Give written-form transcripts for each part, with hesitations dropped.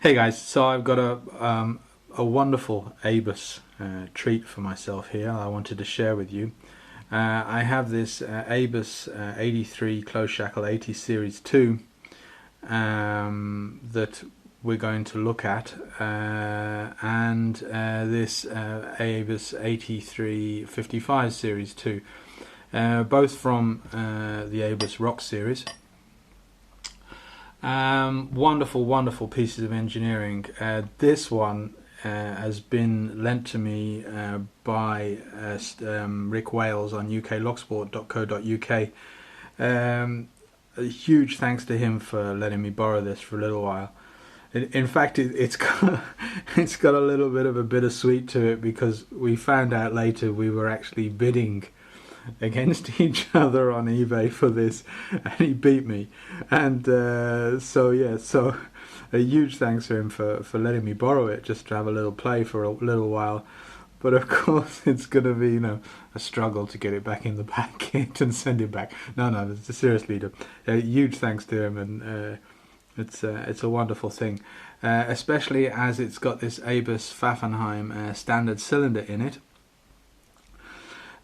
Hey guys, so I've got a wonderful ABUS treat for myself here. I wanted to share with you. I have this ABUS 83 closed shackle 80 series 2 that we're going to look at, and this ABUS 83 55 series 2, both from the ABUS Rock series. Wonderful pieces of engineering. This one has been lent to me by Rick Wales on uklocksport.co.uk. A huge thanks to him for letting me borrow this for a little while. In fact, it's got it's got a little bit of a bittersweet to it, because we found out later we were actually bidding against each other on eBay for this, and he beat me. And so a huge thanks to him for letting me borrow it just to have a little play for a little while. But of course it's going to be a struggle to get it back in the packet and send it back. No, seriously, a huge thanks to him, and it's a wonderful thing, especially as it's got this ABUS Pfaffenhain standard cylinder in it.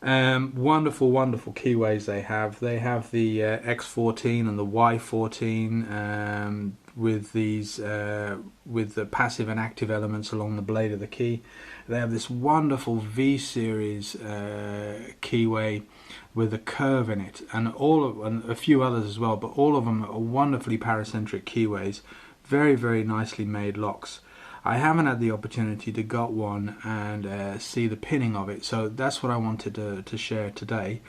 Wonderful keyways they have. They have the X14 and the Y14 with these with the passive and active elements along the blade of the key. They have this wonderful V series keyway with a curve in it, and a few others as well. But all of them are wonderfully paracentric keyways, very nicely made locks. I haven't had the opportunity to got one and see the pinning of it, so that's what I wanted to share today,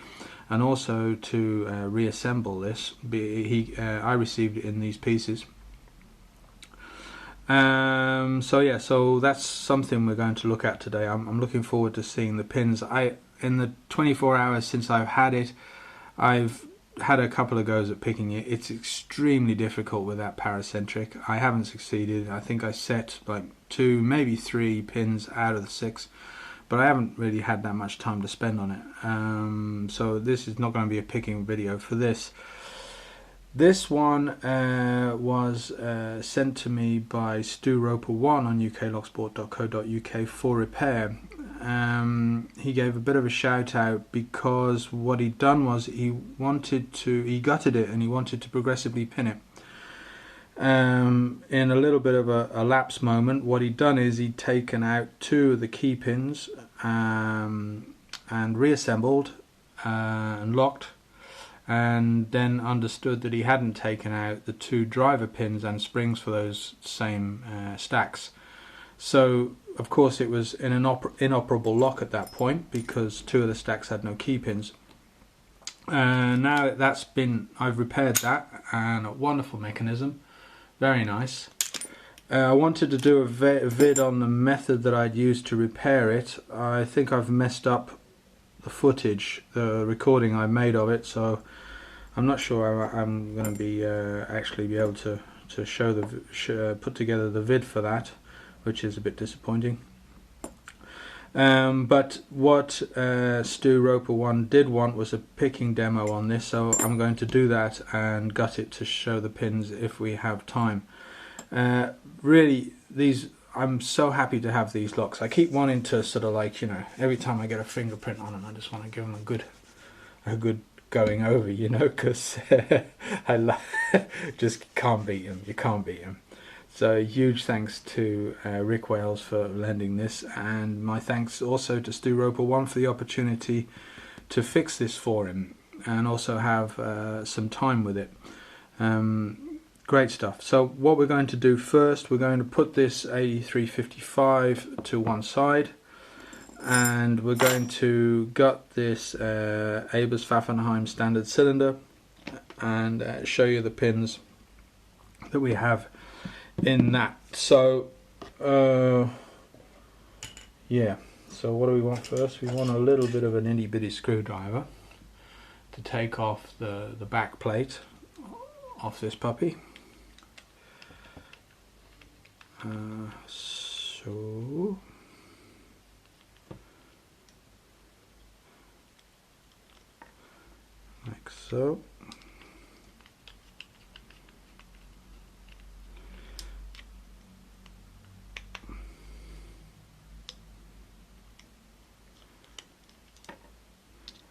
and also to reassemble this. I received it in these pieces. So that's something we're going to look at today. I'm looking forward to seeing the pins. In the 24 hours since I've had it, I've had a couple of goes at picking it. It's extremely difficult with that paracentric. I haven't succeeded. I think I set like 2, maybe 3 pins out of the 6, but I haven't really had that much time to spend on it. So this is not going to be a picking video for this. This one was sent to me by Stu Roper 1 on uklocksport.co.uk for repair. He gave a bit of a shout out because what he'd done was he gutted it and he wanted to progressively pin it. In a little bit of a lapse moment, what he'd done is he'd taken out 2 of the key pins and reassembled and locked, and then understood that he hadn't taken out the 2 driver pins and springs for those same stacks. So of course it was in an inoperable lock at that point, because 2 of the stacks had no key pins. Now I've repaired that, and a wonderful mechanism, very nice. I wanted to do a vid on the method that I'd used to repair it. I think I've messed up the footage, the recording I made of it, so I'm not sure I'm going to be actually be able to show put together the vid for that, which is a bit disappointing. But what Stu Roper 1 did want was a picking demo on this, so I'm going to do that and gut it to show the pins if we have time. Really, I'm so happy to have these locks. I keep wanting to sort of every time I get a fingerprint on them, I just want to give them a good going over, because I just can't beat them. You can't beat them. So huge thanks to Rick Wales for lending this, and my thanks also to Stu Roper 1 for the opportunity to fix this for him and also have some time with it. Great stuff. So what we're going to do first, we're going to put this 8355 to one side, and we're going to gut this ABUS Pfaffenhain standard cylinder and show you the pins that we have in that. So yeah, so what do we want first? We want a little bit of an itty bitty screwdriver to take off the back plate off this puppy. So like so.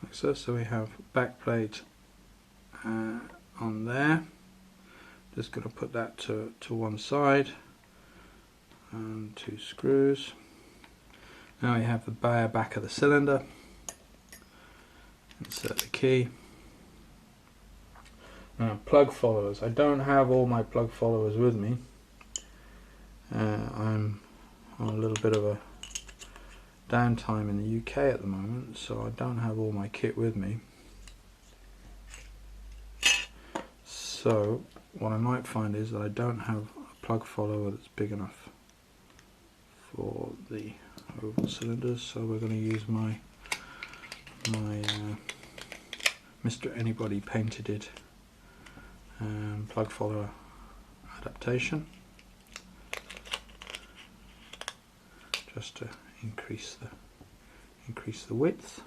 like so. So we have back plate on there. Just going to put that to one side, and 2 screws. Now we have the bare back of the cylinder. Insert the key. Now plug followers. I don't have all my plug followers with me. I'm on a little bit of a downtime in the UK at the moment, so I don't have all my kit with me. So what I might find is that I don't have a plug follower that's big enough for the oval cylinders, so we're going to use my Mr. Anybody painted it plug follower adaptation, just to increase the width.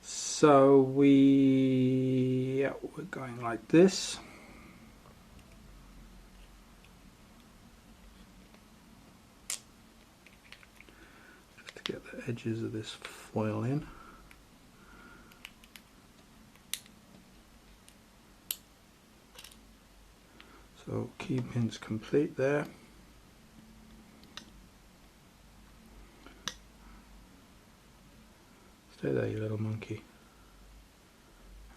So we're going like this. Just to get the edges of this foil in. So key pins complete there. Stay there, you little monkey.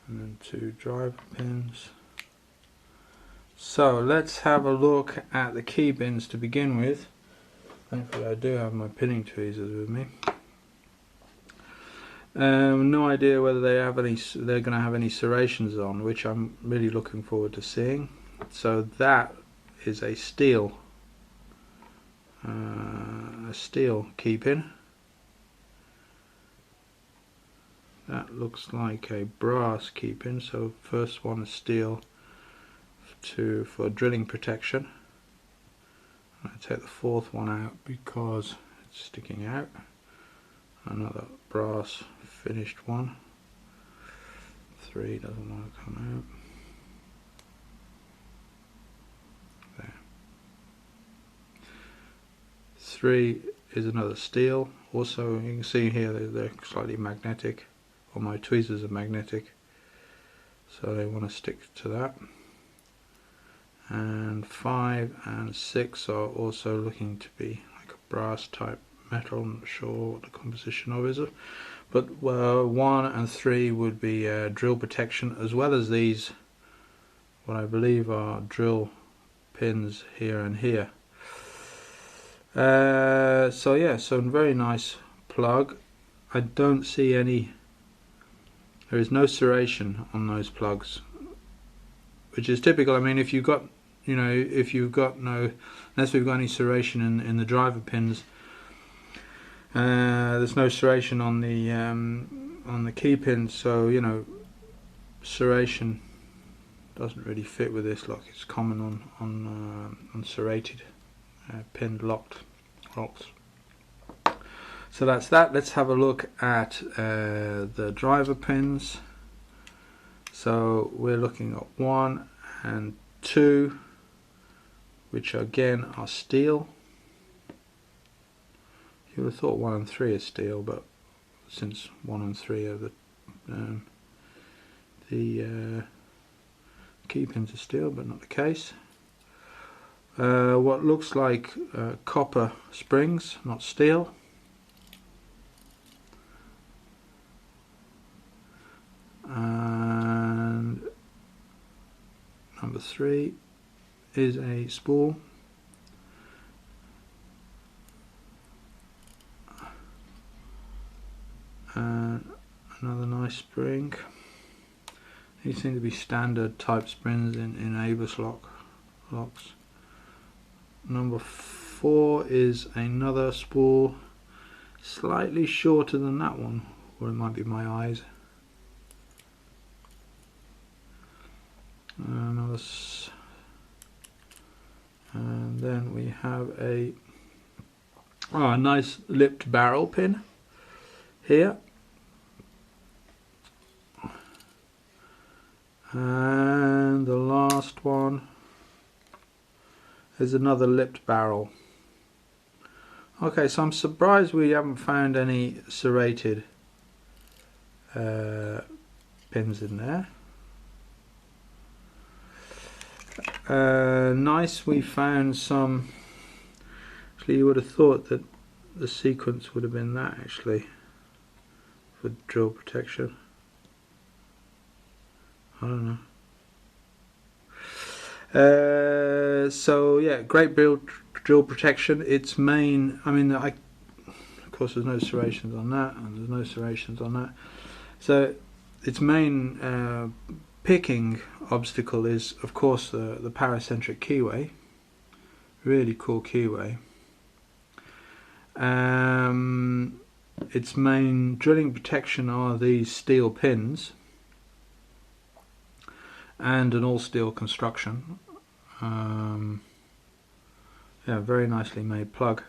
And then 2 driver pins. So let's have a look at the key pins to begin with. Thankfully I do have my pinning tweezers with me. No idea whether they're going to have any serrations on, which I'm really looking forward to seeing. So that is a steel key pin. That looks like a brass key pin. So first one is steel for drilling protection. I take the 4th one out because it's sticking out. Another brass finished one. 3 doesn't want to come out. There. 3 is another steel. Also, you can see here they're slightly magnetic. Well, my tweezers are magnetic, so they want to stick to that. And 5 and 6 are also looking to be like a brass type metal. I'm not sure what the composition of is, but 1 and 3 would be drill protection, as well as these, what I believe are drill pins here and here. So yeah, so very nice plug. I don't see any. There is no serration on those plugs, which is typical. I mean, if you've got, unless we've got any serration in the driver pins, there's no serration on the key pins. So serration doesn't really fit with this. Look, it's common on serrated pinned locks. So that's that. Let's have a look at the driver pins. So we're looking at 1 and 2, which again are steel. You would have thought 1 and 3 is steel, but since 1 and 3 are the key pins are steel, but not the case. What looks like copper springs, not steel. And number 3 is a spool. And another nice spring. These seem to be standard type springs in Avis locks. Number 4 is another spool, slightly shorter than that one, or it might be my eyes. And then we have a nice lipped barrel pin here, and the last one is another lipped barrel. Okay, so I'm surprised we haven't found any serrated pins in there. Nice, we found some. Actually, you would have thought that the sequence would have been that actually for drill protection. I don't know. So yeah, great drill protection. Its main, I mean, of course there's no serrations on that, and there's no serrations on that. So its main picking obstacle is, of course, the paracentric keyway. Really cool keyway. Its main drilling protection are these steel pins and an all steel construction. Yeah, very nicely made plug.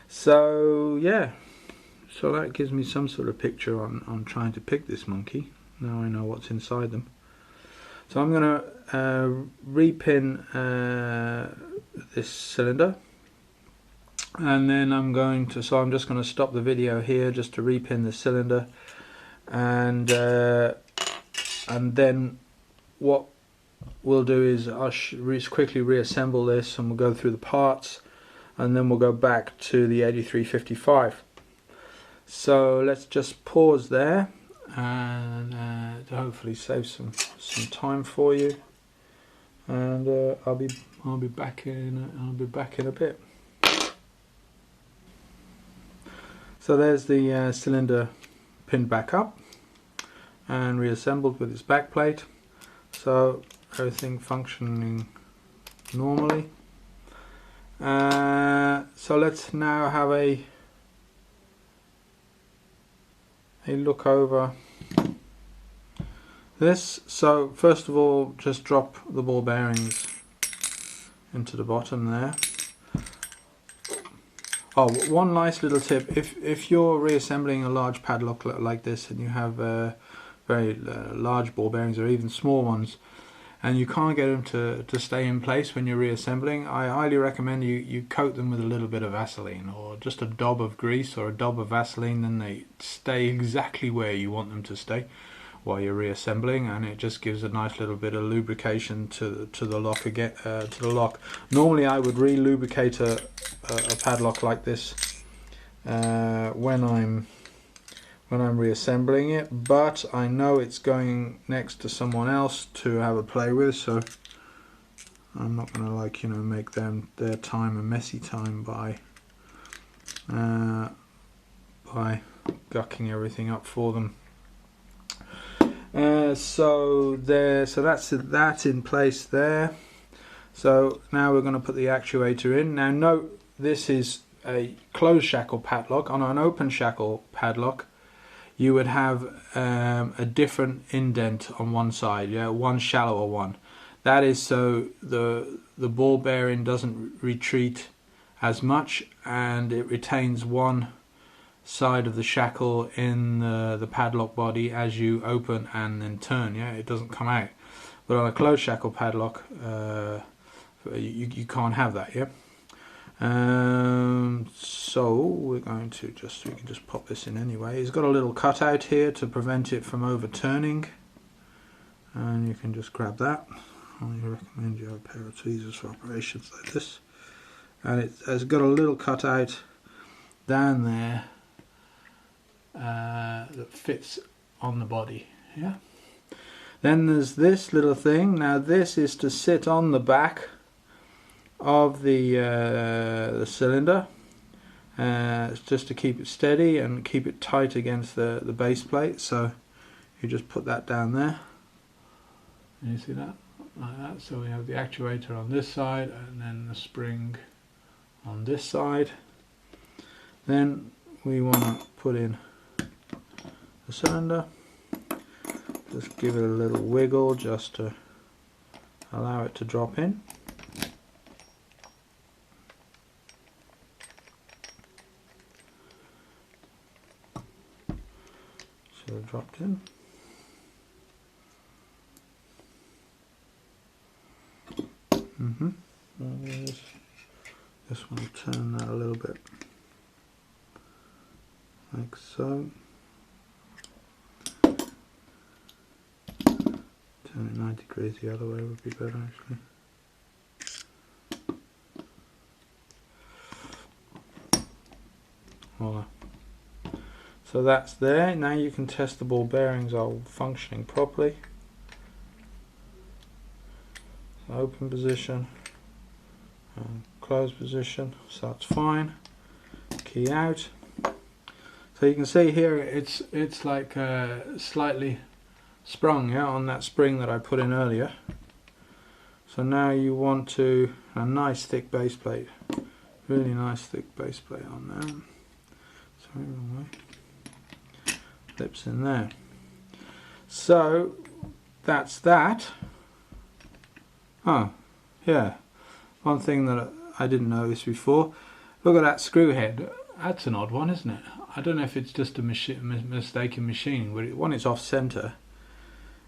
So yeah, so that gives me some sort of picture on trying to pick this monkey. Now I know what's inside them. So I'm going to repin this cylinder, and then I'm just going to stop the video here just to repin the cylinder, and then what we'll do is I'll quickly reassemble this, and we'll go through the parts, and then we'll go back to the 8355. So let's just pause there, and to hopefully save some time for you, and I'll be back in a bit. So there's the cylinder pinned back up and reassembled with its back plate. So everything functioning normally. So let's now have a look over this. So first of all, just drop the ball bearings into the bottom there. Oh, one nice little tip: if you're reassembling a large padlock like this, and you have very large ball bearings or even small ones, and you can't get them to stay in place when you're reassembling, I highly recommend you coat them with a little bit of Vaseline, or just a daub of grease or a daub of Vaseline. Then they stay exactly where you want them to stay while you're reassembling, and it just gives a nice little bit of lubrication to the lock again. To the lock. Normally, I would re-lubricate a padlock like this when I'm reassembling it, but I know it's going next to someone else to have a play with, so I'm not going to make their time a messy time by gucking everything up for them. So that's in place there. So now we're going to put the actuator in. Now note, this is a closed shackle padlock. On an open shackle padlock, you would have a different indent on one side, one shallower one. That is so the ball bearing doesn't retreat as much, and it retains one side of the shackle in the padlock body as you open and then turn. It doesn't come out. But on a closed shackle padlock, you can't have that. So we're going to we can just pop this in anyway. It's got a little cutout here to prevent it from overturning, and you can just grab that. I recommend you have a pair of tweezers for operations like this. And it has got a little cutout down there that fits on the body. Then there's this little thing. Now this is to sit on the back of the cylinder. It's just to keep it steady and keep it tight against the base plate. So you just put that down there. And you see that? Like that. So we have the actuator on this side, and then the spring on this side. Then we want to put in the cylinder. Just give it a little wiggle just to allow it to drop in. So it dropped in. This one will turn that a little bit, like so. 90 degrees the other way would be better actually. Voila. So that's there. Now you can test the ball bearings are functioning properly. Open position and closed position, so that's fine. Key out. So you can see here it's like slightly sprung, yeah, on that spring that I put in earlier. So now you want to a nice thick base plate, really nice thick base plate on there. Sorry, wrong way. Clips in there. So that's that. Oh, yeah. One thing that I didn't notice before. Look at that screw head. That's an odd one, isn't it? I don't know if it's just a mistake in machining, but one, it's off center,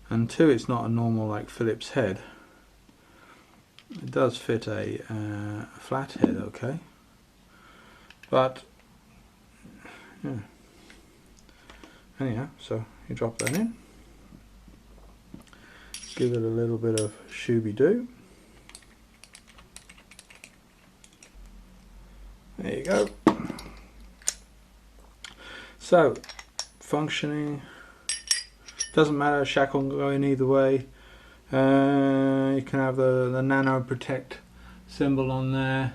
and two, it's not a normal like Phillips head. It does fit a flat head, okay, but yeah. Anyhow, so you drop that in, give it a little bit of shooby-doo. There you go. So, functioning, doesn't matter, shackle can go in either way. You can have the Nano Protect symbol on there,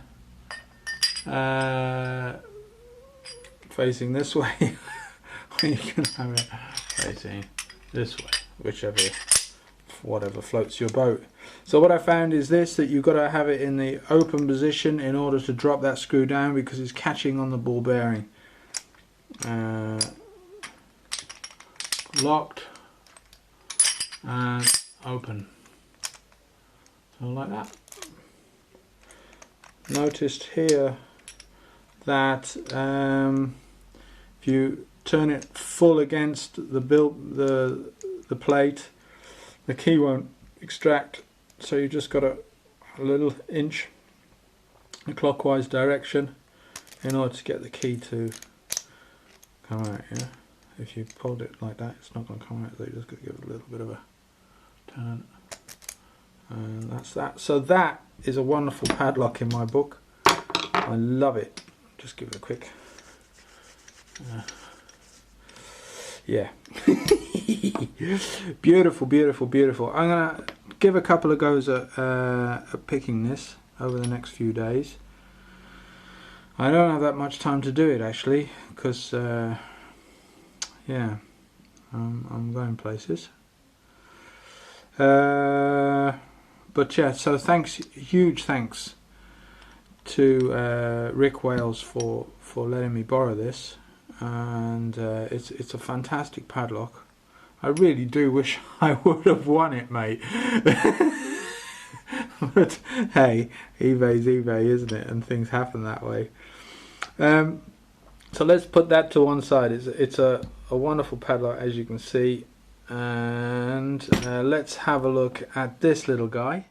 facing this way. You can have it facing this way, whatever floats your boat. So what I found is this, that you've got to have it in the open position in order to drop that screw down, because it's catching on the ball bearing. Locked and open, so like that. Noticed here that if you turn it full against the plate, the key won't extract, so you just got a little inch in a clockwise direction in order to get the key to come out. Yeah, if you pulled it like that, it's not going to come out, so you just got to give it a little bit of a turn, and that's that. So that is a wonderful padlock in my book. I love it. Just give it a quick yeah. Beautiful, beautiful, beautiful. I'm gonna give a couple of goes at picking this over the next few days. I don't have that much time to do it actually, because yeah, I'm going places. But yeah, so huge thanks to Rick Wales for letting me borrow this, and it's a fantastic padlock. I really do wish I would have won it, mate. But hey, eBay's eBay, isn't it? And things happen that way. So let's put that to one side. It's a wonderful padlock, as you can see, and let's have a look at this little guy.